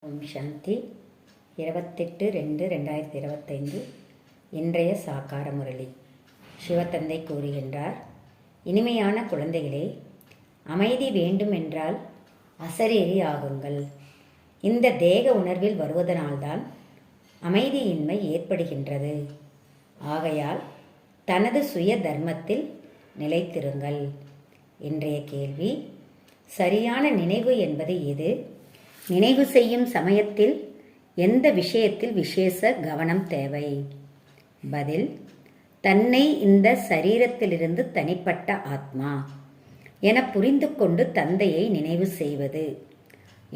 ஓம் சாந்தி 28/2/2025 இன்றைய சாக்கார முரளி. சிவத்தந்தை கூறுகின்றார், இனிமையான குழந்தைகளே, அமைதி வேண்டுமென்றால் அசரீரி ஆகுங்கள். இந்த தேக உணர்வில் வருவதனால்தான் அமைதியின்மை ஏற்படுகின்றது. ஆகையால் தனது சுய தர்மத்தில் நிலைத்திருங்கள். இன்றைய கேள்வி, சரியான நினைவு என்பது எது? நினைவு செய்யும் சமயத்தில் எந்த விஷயத்தில் விசேஷ கவனம் தேவை? பதில், தன்னை இந்த சரீரத்திலிருந்து தனிப்பட்ட ஆத்மா என புரிந்து கொண்டு தந்தையை நினைவு செய்வது.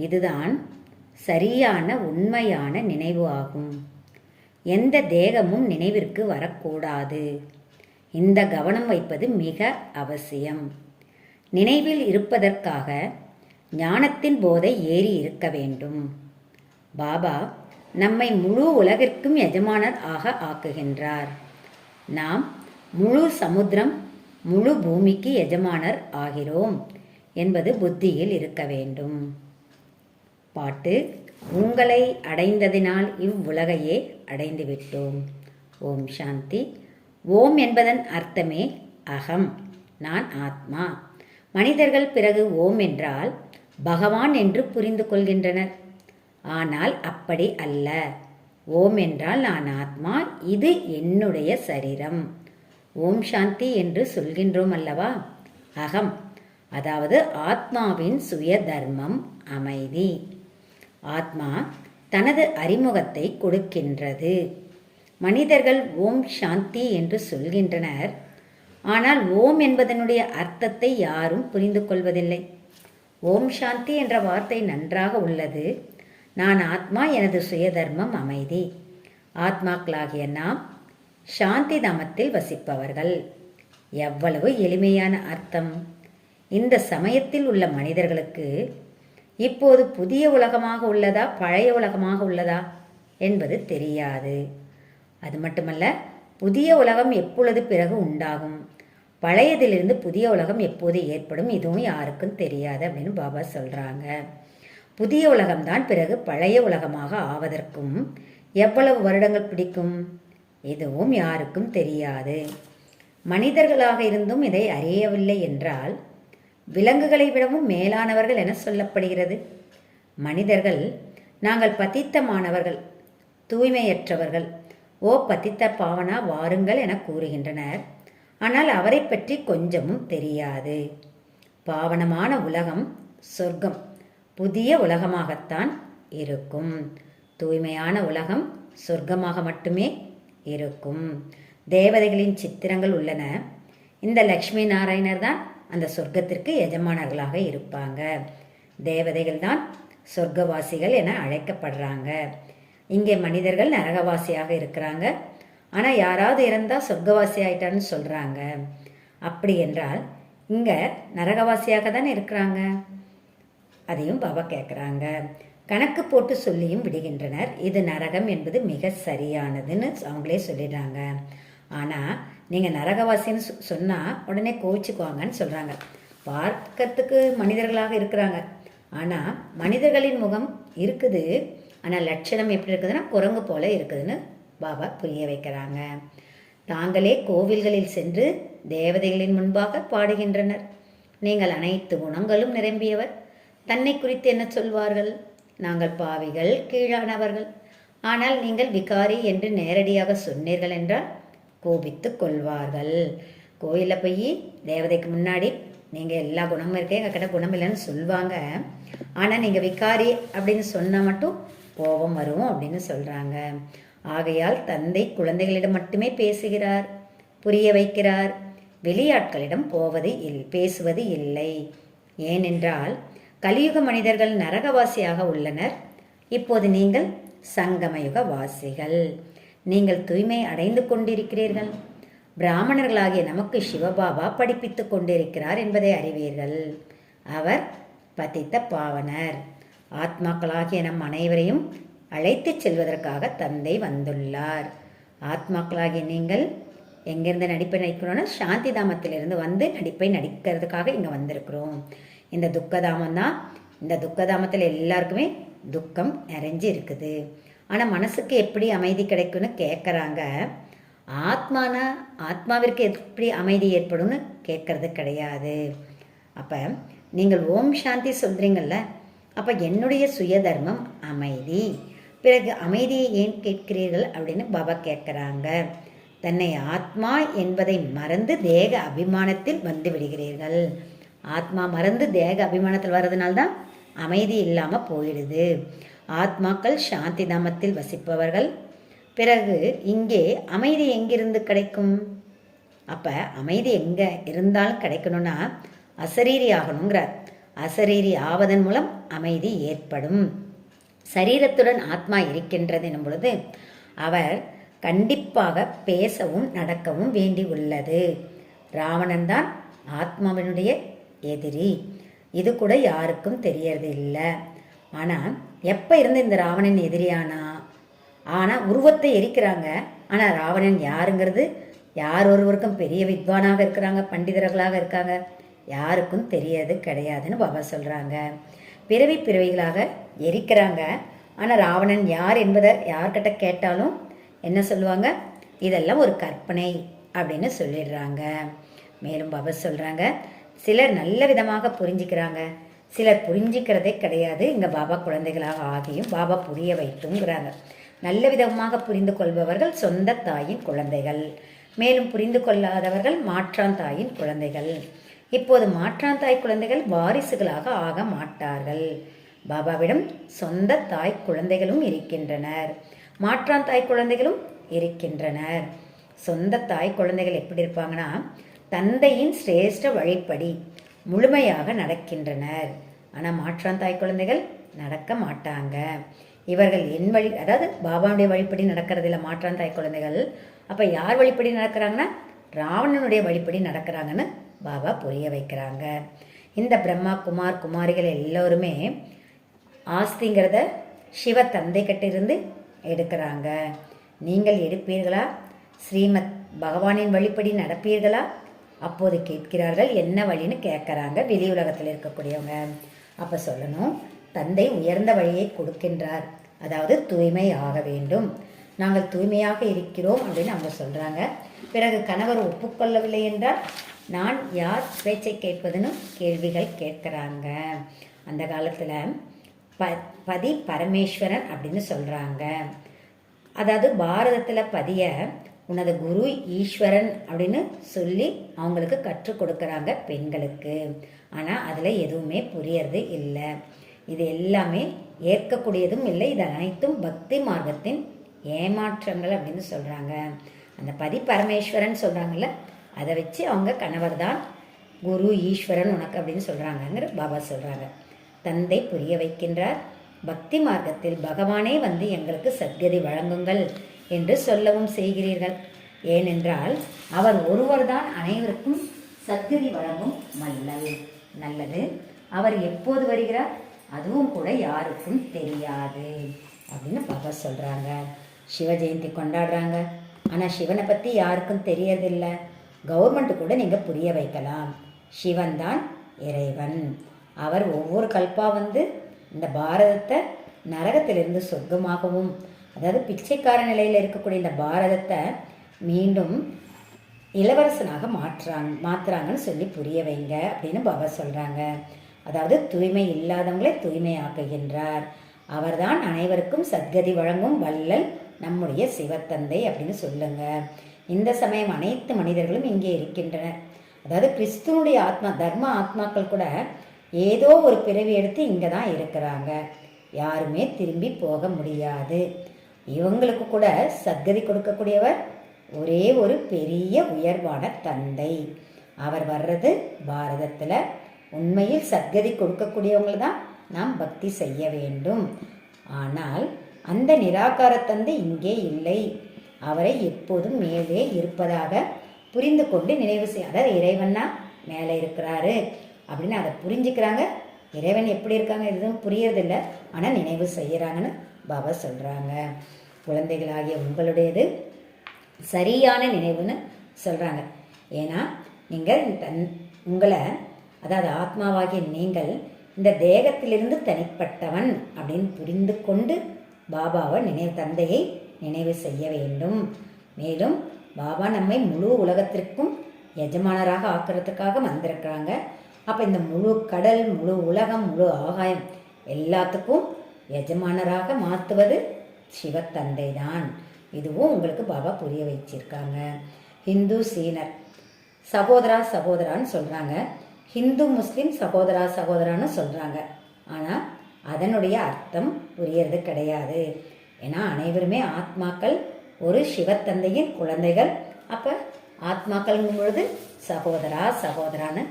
இதுதான் சரியான உண்மையான நினைவு ஆகும். எந்த தேகமும் நினைவிற்கு வரக்கூடாது. இந்த கவனம் வைப்பது மிக அவசியம். நினைவில் இருப்பதற்காக ஞானத்தின் போதை ஏறி இருக்க வேண்டும். பாபா நம்மை முழு உலகிற்கும் எஜமானர் ஆக ஆக்குகின்றார். நாம் முழு சமுத்திரம், முழு பூமிக்கு எஜமானர் ஆகிறோம் என்பது புத்தியில் இருக்க வேண்டும். பாட்டு. உங்களை அடைந்ததினால் இவ்வுலகையே அடைந்துவிட்டோம். ஓம் சாந்தி. ஓம் என்பதன் அர்த்தமே அகம், நான் ஆத்மா. மனிதர்கள் பிறகு ஓம் என்றால் பகவான் என்று புரிந்து கொள்கின்றனர். ஆனால் அப்படி அல்ல. ஓம் என்றால் நான் ஆத்மா, இது என்னுடைய சரீரம். ஓம் சாந்தி என்று சொல்கின்றோம் அல்லவா? அகம், அதாவது ஆத்மாவின் சுய தர்மம் அமைதி. ஆத்மா தனது அறிமுகத்தை கொடுக்கின்றது. மனிதர்கள் ஓம் சாந்தி என்று சொல்கின்றனர். ஆனால் ஓம் என்பதனுடைய அர்த்தத்தை யாரும் புரிந்து கொள்வதில்லை. ஓம் சாந்தி என்ற வார்த்தை நன்றாக உள்ளது. நான் ஆத்மா, எனது சுயதர்மம் அமைதி. ஆத்மாக்களாகிய நாம் சாந்தி தாமத்தில் வசிப்பவர்கள். எவ்வளவு எளிமையான அர்த்தம்! இந்த சமயத்தில் உள்ள மனிதர்களுக்கு இப்போது புதிய உலகமாக உள்ளதா, பழைய உலகமாக உள்ளதா என்பது தெரியாது. அது மட்டுமல்ல, புதிய உலகம் எப்பொழுது பிறகு உண்டாகும், பழையதிலிருந்து புதிய உலகம் எப்போது ஏற்படும், இதுவும் யாருக்கும் தெரியாது அப்படின்னு பாபா சொல்கிறாங்க. புதிய உலகம்தான் பிறகு பழைய உலகமாக ஆவதற்கும் எவ்வளவு வருடங்கள் பிடிக்கும், இதுவும் யாருக்கும் தெரியாது. மனிதர்களாக இருந்தும் இதை அறியவில்லை என்றால் விலங்குகளை விடவும் மேலானவர்கள் என சொல்லப்படுகிறது. மனிதர்கள் நாங்கள் பத்தித்தமானவர்கள், தூய்மையற்றவர்கள், ஓ பத்தித்த பாவனா வாருங்கள் என கூறுகின்றனர். ஆனால் அவரை பற்றி கொஞ்சமும் தெரியாது. பாவனமான உலகம் சொர்க்கம், புதிய உலகமாகத்தான் இருக்கும். தூய்மையான உலகம் சொர்க்கமாக மட்டுமே இருக்கும். தேவதைகளின் சித்திரங்கள் உள்ளன. இந்த லக்ஷ்மி நாராயணர் தான் அந்த சொர்க்கத்திற்கு எஜமானர்களாக இருப்பாங்க. தேவதைகள் தான் சொர்க்கவாசிகள் என அழைக்கப்படுறாங்க. இங்கே மனிதர்கள் நரகவாசியாக இருக்கிறாங்க. ஆனால் யாராவது இறந்தால் சொர்க்கவாசி ஆயிட்டான்னு சொல்கிறாங்க. அப்படி என்றால் இங்கே நரகவாசியாக தானே இருக்கிறாங்க. அதையும் பாபா கேட்குறாங்க. கணக்கு போட்டு சொல்லியும் விடுகின்றனர். இது நரகம் என்பது மிக சரியானதுன்னு அவங்களே சொல்லிடுறாங்க. ஆனால் நீங்கள் நரகவாசின்னு சொன்னால் உடனே கோவிச்சுக்குவாங்கன்னு சொல்கிறாங்க. பார்க்கறதுக்கு மனிதர்களாக இருக்கிறாங்க. ஆனால் மனிதர்களின் முகம் இருக்குது. ஆனால் லட்சணம் எப்படி இருக்குதுன்னா குரங்கு போல இருக்குதுன்னு பாபா புரிய வைக்கிறாங்க. தாங்களே கோவில்களில் சென்று தேவதைகளின் முன்பாக பாடுகின்றனர். நீங்கள் அனைத்து குணங்களும் நிரம்பியவர். தன்னை குறித்து என்ன சொல்வார்கள்? நாங்கள் பாவிகள், கீழானவர்கள். ஆனால் நீங்கள் விகாரி என்று நேரடியாக சொன்னீர்கள் என்றால் கோபித்து கொள்வார்கள். கோயிலில் போய் தேவதைக்கு முன்னாடி நீங்கள் எல்லா குணமும் இருக்கே, எங்கள் கிட்ட குணம் இல்லைன்னு சொல்லுவாங்க. ஆனால் நீங்கள் விகாரி அப்படின்னு சொன்னால் மட்டும் கோபம் வரும் அப்படின்னு சொல்கிறாங்க. ஆகையால் தந்தை குழந்தைகளிடம் மட்டுமே பேசுகிறார், புரிய வைக்கிறார். வெளியாட்களிடம் பேசுவது இல்லை. ஏனென்றால் கலியுக மனிதர்கள் நரகவாசியாக உள்ளனர். இப்போது நீங்கள் சங்கமயுக வாசிகள். நீங்கள் தூய்மை அடைந்து கொண்டிருக்கிறீர்கள். பிராமணர்களாகிய நமக்கு சிவபாபா படிப்பித்து கொண்டிருக்கிறார் என்பதை அறிவீர்கள். அவர் பதித்த பாவனர். ஆத்மாக்களாகிய நம் அனைவரையும் அழைத்து செல்வதற்காக தந்தை வந்துள்ளார். ஆத்மாக்களாகிய நீங்கள் எங்கேருந்து நடிப்பை நடிக்கணும்னா சாந்தி தாமத்திலிருந்து வந்து நடிப்பை நடிக்கிறதுக்காக இங்கே வந்திருக்கிறோம். இந்த துக்கதாமம் தான். இந்த துக்கதாமத்தில் எல்லாருக்குமே துக்கம் நிறைஞ்சு இருக்குது. ஆனால் மனசுக்கு எப்படி அமைதி கிடைக்கும்னு கேட்குறாங்க. ஆத்மாவிற்கு எப்படி அமைதி ஏற்படும்னு கேட்கறது கிடையாது. அப்போ நீங்கள் ஓம் சாந்தி சொல்கிறீங்கள்ல, அப்போ என்னுடைய சுய தர்மம் அமைதி, பிறகு அமைதியை ஏன் கேட்கிறீர்கள் அப்படின்னு பாபா கேட்குறாங்க. தன்னை ஆத்மா என்பதை மறந்து தேக அபிமானத்தில் வந்து விடுகிறீர்கள். ஆத்மா மறந்து தேக அபிமானத்தில் வர்றதுனால்தான் அமைதி இல்லாமல் போயிடுது. ஆத்மாக்கள் சாந்தி தாமத்தில் வசிப்பவர்கள். பிறகு இங்கே அமைதி எங்கிருந்து கிடைக்கும்? அப்போ அமைதி எங்கே இருந்தாலும் கிடைக்கணும்னா அசரீரி ஆகணுங்கிறார். அசரீரி ஆவதன் மூலம் அமைதி ஏற்படும். சரீரத்துடன் ஆத்மா இருக்கின்றது எனும் பொழுது அவர் கண்டிப்பாக பேசவும் நடக்கவும் வேண்டி உள்ளது. ராவணன் தான் ஆத்மாவினுடைய எதிரி. இது கூட யாருக்கும் தெரியறது இல்லை. ஆனால் எப்போ இருந்து இந்த ராவணன் எதிரியானா? ஆனால் உருவத்தை எரிக்கிறாங்க. ஆனால் ராவணன் யாருங்கிறது யார் ஒருவருக்கும், பெரிய வித்வானாக இருக்கிறாங்க, பண்டிதர்களாக இருக்காங்க, யாருக்கும் தெரியறது கிடையாதுன்னு பாபா சொல்கிறாங்க. பிறவிகளாக எரிக்கிறாங்க. ஆனால் ராவணன் யார் என்பதை யார்கிட்ட கேட்டாலும் என்ன சொல்லுவாங்க? இதெல்லாம் ஒரு கற்பனை அப்படின்னு சொல்லிடுறாங்க. மேலும் பாபா சொல்கிறாங்க, சிலர் நல்ல விதமாக புரிஞ்சுக்கிறாங்க, சிலர் புரிஞ்சிக்கிறதே கிடையாது. இங்கே பாபா குழந்தைகளாக ஆகியும் பாபா புரிய வைத்துங்கிறாங்க. நல்ல விதமாக புரிந்து கொள்பவர்கள் சொந்த தாயின் குழந்தைகள், மேலும் புரிந்து கொள்ளாதவர்கள் மாற்றான் தாயின் குழந்தைகள். இப்போது மாற்றான் தாய் குழந்தைகள் வாரிசுகளாக ஆக மாட்டார்கள். பாபாவிடம் சொந்த தாய் குழந்தைகளும் இருக்கின்றனர், மாற்றான் தாய் குழந்தைகளும் இருக்கின்றனர். சொந்த தாய் குழந்தைகள் எப்படி இருப்பாங்கன்னா, தந்தையின் சிரேஷ்ட வழிப்படி முழுமையாக நடக்கின்றனர். ஆனால் மாற்றான் தாய் குழந்தைகள் நடக்க மாட்டாங்க. இவர்கள் என் வழி, அதாவது பாபாவுடைய வழிப்படி நடக்கிறதில்ல மாற்றான் தாய் குழந்தைகள். அப்போ யார் வழிப்படி நடக்கிறாங்கன்னா, ராவணனுடைய வழிப்படி நடக்கிறாங்கன்னு பாபா புரிய வைக்கிறாங்க. இந்த பிரம்மா குமார் குமாரிகள் எல்லோருமே ஆஸ்திங்கிறத சிவ தந்தை கிட்டிருந்து எடுக்கிறாங்க. நீங்கள் எடுப்பீர்களா? ஸ்ரீமத் பகவானின் வழிப்படி நடப்பீர்களா? அப்போது கேட்கிறார்கள். என்ன வழின்னு கேட்குறாங்க வெளி உலகத்தில் இருக்கக்கூடியவங்க. அப்போ சொல்லணும், தந்தை உயர்ந்த வழியை கொடுக்கின்றார், அதாவது தூய்மை ஆக வேண்டும், நாங்கள் தூய்மையாக இருக்கிறோம் அப்படின்னு அவங்க சொல்கிறாங்க. பிறகு கணவர் ஒப்புக்கொள்ளவில்லை என்றால் நான் யார் பேச்சை கேட்பதுன்னு கேள்விகள் கேட்குறாங்க. அந்த காலத்தில் பதி பரமேஸ்வரன் அப்படின்னு சொல்கிறாங்க. அதாவது பாரதத்தில் பதிய உனது குரு ஈஸ்வரன் அப்படின்னு சொல்லி அவங்களுக்கு கற்றுக் கொடுக்குறாங்க பெண்களுக்கு. ஆனால் அதில் எதுவுமே புரியறது இல்லை. இது எல்லாமே ஏற்கக்கூடியதும் இல்லை. இது அனைத்தும் பக்தி மார்க்கத்தின் ஏமாற்றங்கள் அப்படின்னு சொல்கிறாங்க. அந்த பதி பரமேஸ்வரன் சொல்கிறாங்கல்ல, அதை வச்சு அவங்க கணவர் தான் குரு ஈஸ்வரன் உனக்கு அப்படின்னு சொல்கிறாங்கங்கிற பாபா சொல்கிறாங்க. தந்தை புரிய வைக்கின்றார், பக்தி மார்க்கத்தில் பகவானே வந்து எங்களுக்கு சத்கதி வழங்குங்கள் என்று சொல்லவும் செய்கிறீர்கள். ஏனென்றால் அவர் ஒருவர் தான் அனைவருக்கும் சத்கதி வழங்கும் வல்லல். நல்லது. அவர் எப்போது வருகிறார் அதுவும் கூட யாருக்கும் தெரியாது அப்படின்னு பாபா சொல்கிறாங்க. சிவ ஜெயந்தி கொண்டாடுறாங்க. ஆனால் சிவனை பற்றி யாருக்கும் தெரியறதில்லை. கவர்மெண்ட்டு கூட நீங்கள் புரிய வைக்கலாம், சிவன் தான் இறைவன். அவர் ஒவ்வொரு கல்பா வந்து இந்த பாரதத்தை நரகத்திலிருந்து சொர்க்கமாகவும், அதாவது பிச்சைக்கார நிலையில் இருக்கக்கூடிய இந்த பாரதத்தை மீண்டும் இளவரசனாக மாற்றுறாங்கன்னு சொல்லி புரிய வைங்க அப்படின்னு பாபா சொல்கிறாங்க. அதாவது தூய்மை இல்லாதவங்களை தூய்மையாக்குகின்றார். அவர்தான் அனைவருக்கும் சத்கதி வழங்கும் வல்லல் நம்முடைய சிவத்தந்தை அப்படின்னு சொல்லுங்க. இந்த சமயம் அனைத்து மனிதர்களும் இங்கே இருக்கின்றனர். அதாவது கிறிஸ்துவனுடைய ஆத்மா, தர்ம ஆத்மாக்கள் கூட ஏதோ ஒரு பிறவி எடுத்து இங்கே தான் இருக்கிறாங்க. யாருமே திரும்பி போக முடியாது. இவங்களுக்கு கூட சத்கதி கொடுக்கக்கூடியவர் ஒரே ஒரு பெரிய உயர்வான தந்தை. அவர் வர்றது பாரதத்தில். உண்மையில் சத்கதி கொடுக்கக்கூடியவங்களை தான் நாம் பக்தி செய்ய வேண்டும். ஆனால் அந்த நிராகார தந்தை இங்கே இல்லை. அவரை எப்போதும் மேலே இருப்பதாக புரிந்து கொண்டு நினைவு செய்ய, அதாவது இறைவன்னா மேலே இருக்கிறாரு அப்படின்னு அதை புரிஞ்சுக்கிறாங்க. இறைவன் எப்படி இருக்காங்க எதுவும் புரியறதில்லை, ஆனால் நினைவு செய்கிறாங்கன்னு பாபா சொல்கிறாங்க. குழந்தைகளாகிய உங்களுடையது சரியான நினைவுன்னு சொல்கிறாங்க. ஏன்னா நீங்கள் உங்களை, அதாவது ஆத்மாவாகிய நீங்கள் இந்த தேகத்திலிருந்து தனிப்பட்டவன் அப்படின்னு புரிந்து கொண்டு பாபாவை தந்தையை நினைவு செய்ய வேண்டும். மேலும் பாபா நம்மை முழு உலகத்திற்கும் எஜமானராக ஆக்கிறதுக்காக வந்திருக்கிறாங்க. அப்போ இந்த முழு கடல், முழு உலகம், முழு ஆகாயம் எல்லாத்துக்கும் எஜமானராக மாற்றுவது சிவத்தந்தை தான். இதுவும் உங்களுக்கு பாபா புரிய வச்சிருக்காங்க. ஹிந்து சீனர் சகோதரா சகோதரான்னு சொல்கிறாங்க, ஹிந்து முஸ்லீம் சகோதரா சகோதரான்னு சொல்கிறாங்க. ஆனால் அதனுடைய அர்த்தம் புரியறது கிடையாது. ஏன்னா அனைவருமே ஆத்மாக்கள், ஒரு சிவத்தந்தையின் குழந்தைகள். அப்போ ஆத்மாக்கள்ங்கும் பொழுது சகோதரா சகோதரான்னு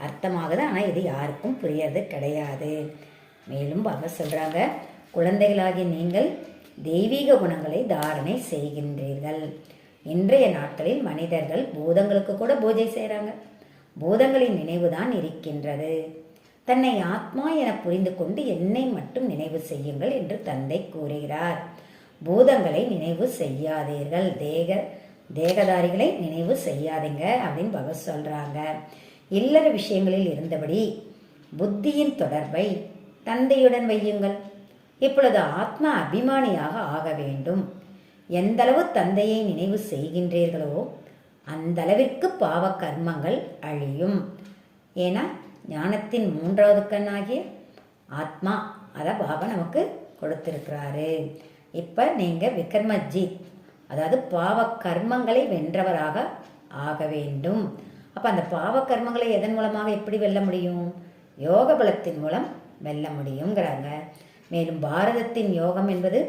அர்த்தமாகுது. ஆனால் இது யாருக்கும் புரியறது கிடையாது. மேலும் பாபா சொல்கிறாங்க, குழந்தைகளாகிய நீங்கள் தெய்வீக குணங்களை தாரணை செய்கின்றீர்கள். இன்றைய நாட்களில் மனிதர்கள் பூதங்களுக்கு கூட பூஜை செய்கிறாங்க. பூதங்களின் நினைவுதான் இருக்கின்றது. தன்னை ஆத்மா என புரிந்து கொண்டு என்னை மட்டும் நினைவு செய்யுங்கள் என்று தந்தை கூறுகிறார். பூதங்களை நினைவு செய்யாதீர்கள், தேகதாரிகளை நினைவு செய்யாதீங்க அப்படின்னு பகவத் சொல்கிறாங்க. இல்லற விஷயங்களில் இருந்தபடி புத்தியின் தொடர்பை தந்தையுடன் வையுங்கள். இப்பொழுது ஆத்மா அபிமானியாக ஆக வேண்டும். எந்தளவு தந்தையை நினைவு செய்கின்றீர்களோ அந்த அளவிற்கு பாவ கர்மங்கள் அழியும். ஏன்னா ஞானத்தின் 3வது கண்ணாகிய ஆத்மா அதை பாபா நமக்கு கொடுத்திருக்கிறாரு. இப்போ நீங்கள் விக்ரமஜித், அதாவது பாவ கர்மங்களை வென்றவராக ஆக வேண்டும். அப்போ அந்த பாவ கர்மங்களை எதன் மூலமாக எப்படி வெல்ல முடியும்? யோக பலத்தின் மூலம் வெல்ல முடியுங்கிறாங்க. மேலும் பாரதத்தின் யோகம் என்பது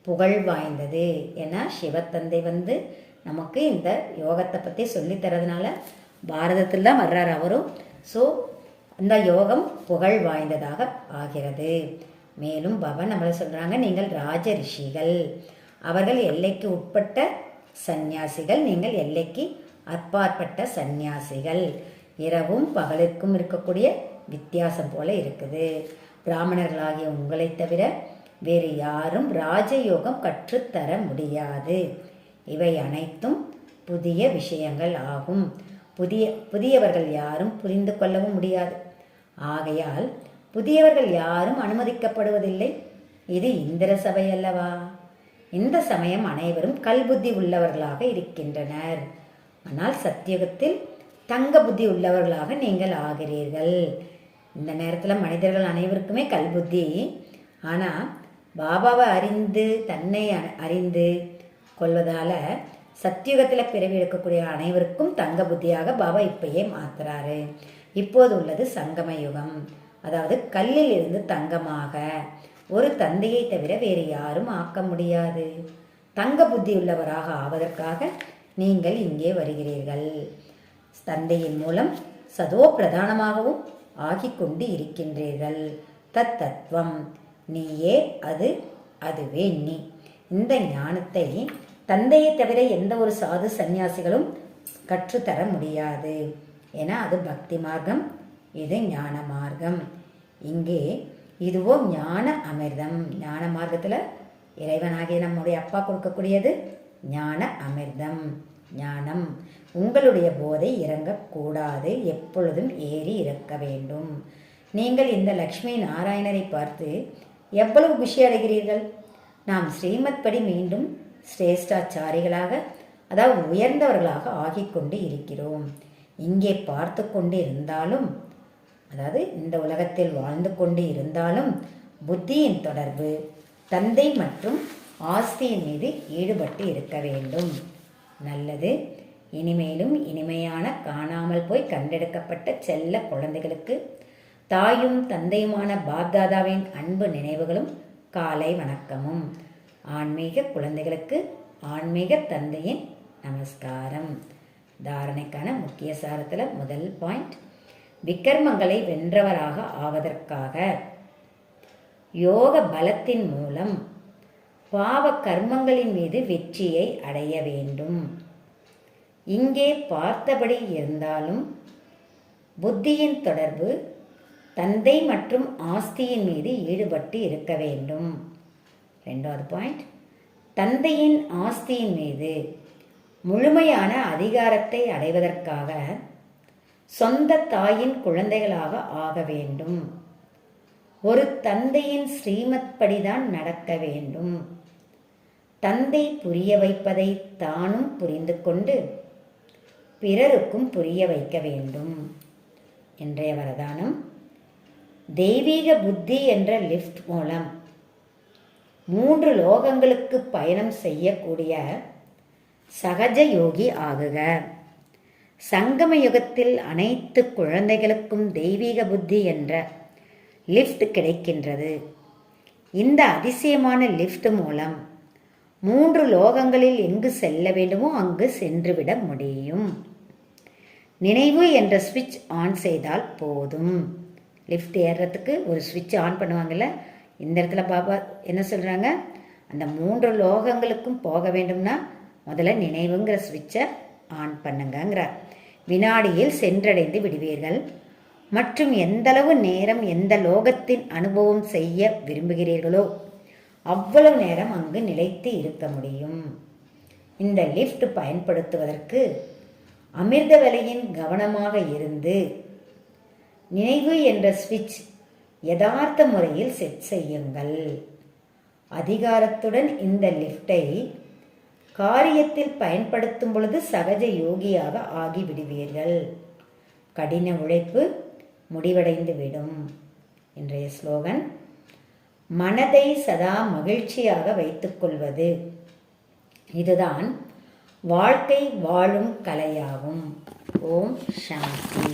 புகழ் வாய்ந்தது. ஏன்னா சிவத்தந்தை நமக்கு இந்த யோகத்தை பற்றி சொல்லித்தரதுனால பாரதத்தில் தான் வர்றார் அவரும். ஸோ அந்த யோகம் புகழ் வாய்ந்ததாக ஆகிறது. மேலும் பாபா நம்மளை சொல்கிறாங்க, நீங்கள் ராஜ ரிஷிகள், அவர்கள் எல்லைக்கு உட்பட்ட சந்நியாசிகள், நீங்கள் எல்லைக்கு அப்பாற்பட்ட சந்நியாசிகள். இரவும் பகலுக்கும் இருக்கக்கூடிய வித்தியாசம் போல இருக்குது. பிராமணர்களாகிய உங்களை தவிர வேறு யாரும் ராஜயோகம் கற்றுத்தர முடியாது. இவை அனைத்தும் புதிய விஷயங்கள் ஆகும். புதியவர்கள் யாரும் புரிந்து கொள்ளவும் முடியாது. ஆகையால் புதியவர்கள் யாரும் அனுமதிக்கப்படுவதில்லை. இது இந்திர சபை அல்லவா? இந்த சமயம் அனைவரும் கல்புத்தி உள்ளவர்களாக இருக்கின்றனர். ஆனால் சத்தியுகத்தில் தங்க புத்தி உள்ளவர்களாக நீங்கள் ஆகிறீர்கள். இந்த நேரத்தில் மனிதர்கள் அனைவருக்குமே கல்புத்தி. ஆனால் பாபாவை அறிந்து தன்னை அறிந்து கொள்வதால் சத்தியுகத்தில் பிறவி எடுக்கக்கூடிய அனைவருக்கும் தங்க புத்தியாக பாபா இப்பயே மாத்துறாரு. இப்போது உள்ளது சங்கம யுகம். அதாவது கல்லில் இருந்து தங்கமாக ஒரு தந்தையை தவிர வேறு யாரும் ஆக்க முடியாது. தங்க புத்தி உள்ளவராக ஆவதற்காக நீங்கள் இங்கே வருகிறீர்கள். தந்தையின் மூலம் சதோ பிரதானமாகவும் ஆகிக்கொண்டு இருக்கின்றீர்கள். தத்துவம் நீயே, அதுவே நீ. இந்த ஞானத்தை தந்தையை தவிர எந்த ஒரு சாது சந்நியாசிகளும் கற்றுத்தர முடியாது. ஏன்னா அது பக்தி மார்க்கம், இது ஞான மார்க்கம். இங்கே இதுவோ ஞான அமிர்தம். ஞான மார்க்கத்தில் இறைவனாகிய நம்முடைய அப்பா கொடுக்கக்கூடியது ஞான அமிர்தம், ஞானம். உங்களுடைய போதை இறங்கக்கூடாது, எப்பொழுதும் ஏறி இருக்க வேண்டும். நீங்கள் இந்த லக்ஷ்மி நாராயணரை பார்த்து எவ்வளவு குஷி அடைகிறீர்கள். நாம் ஸ்ரீமத் படி மீண்டும் சிரேஷ்டாச்சாரிகளாக, அதாவது உயர்ந்தவர்களாக ஆகிக்கொண்டு இருக்கிறோம். இங்கே பார்த்து கொண்டு இருந்தாலும், அதாவது இந்த உலகத்தில் வாழ்ந்து கொண்டு இருந்தாலும் புத்தியின் தொடர்பு தந்தை மற்றும் ஆஸ்தியின் மீது ஈடுபட்டு இருக்க வேண்டும். நல்லது. இனிமேலும் இனிமையான காணாமல் போய் கண்டெடுக்கப்பட்ட செல்ல குழந்தைகளுக்கு தாயும் தந்தையுமான பாப்தாதாவின் அன்பு நினைவுகளும் காலை வணக்கமும். ஆன்மீக குழந்தைகளுக்கு ஆன்மீக தந்தையின் நமஸ்காரம். தாரணைக்கான முக்கிய சாரத்தில் முதல் பாயிண்ட், விக்கர்மங்களை வென்றவராக ஆவதற்காக யோக பலத்தின் மூலம் பாவ கர்மங்களின் மீது வெற்றியை அடைய வேண்டும். இங்கே பார்த்தபடி இருந்தாலும் புத்தியின் தொடர்பு தந்தை மற்றும் ஆஸ்தியின் மீது ஈடுபட்டு இருக்க வேண்டும். 2வது பாயிண்ட், தந்தையின் ஆஸ்தியின் மீது முழுமையான அதிகாரத்தை அடைவதற்காக சொந்த தாயின் குழந்தைகளாக ஆக வேண்டும். ஒரு தந்தையின் ஸ்ரீமத் படிதான் நடக்க வேண்டும். தந்தை புரிய வைப்பதை தானும் புரிந்து கொண்டு பிறருக்கும் புரிய வைக்க வேண்டும். இன்றைய வரதானம்: தெய்வீக புத்தி என்ற லிஃப்ட் மூலம் 3 லோகங்களுக்கு பயணம் செய்யக்கூடிய சகஜ யோகி ஆகுக. சங்கம யுகத்தில் அனைத்து குழந்தைகளுக்கும் தெய்வீக புத்தி என்ற லிஃப்ட் கிடைக்கின்றது. இந்த அதிசயமான லிஃப்ட் மூலம் 3 லோகங்களில் எங்கு செல்ல வேண்டுமோ அங்கு சென்றுவிட முடியும். நினைவு என்ற ஸ்விட்ச் ஆன் செய்தால் போதும். லிஃப்ட் ஏறுறதுக்கு ஒரு ஸ்விட்ச் ஆன் பண்ணுவாங்கள்ல, இந்த இடத்துல பாபா என்ன சொல்கிறாங்க, அந்த 3 லோகங்களுக்கும் போக வேண்டும்னா முதல்ல நினைவுங்கிற ஸ்விட்சை ஆன் பண்ணுங்கிறார். வினாடியில் சென்றடைந்து விடுவீர்கள். மற்றும் எந்தளவு நேரம் எந்த லோகத்தின் அனுபவம் செய்ய விரும்புகிறீர்களோ அவ்வளவு நேரம் அங்கு நிலைத்து இருக்க முடியும். இந்த லிஃப்ட் பயன்படுத்துவதற்கு அமிர்த வேலையின் கவனமாக இருந்து நினைவு என்ற ஸ்விட்ச் யதார்த்த முறையில் செட் செய்யுங்கள். அதிகாரத்துடன் இந்த லிஃப்டை காரியத்தில் பயன்படுத்தும் பொழுது சகஜ யோகியாக ஆகிவிடுவீர்கள். கடின உழைப்பு முடிவடைந்து விடும். இன்றைய ஸ்லோகன்: மனதை சதா மகிழ்ச்சியாக வைத்துக்கொள்வது இதுதான் வாழ்க்கை வாழும் கலையாகும். ஓம் சாந்தி.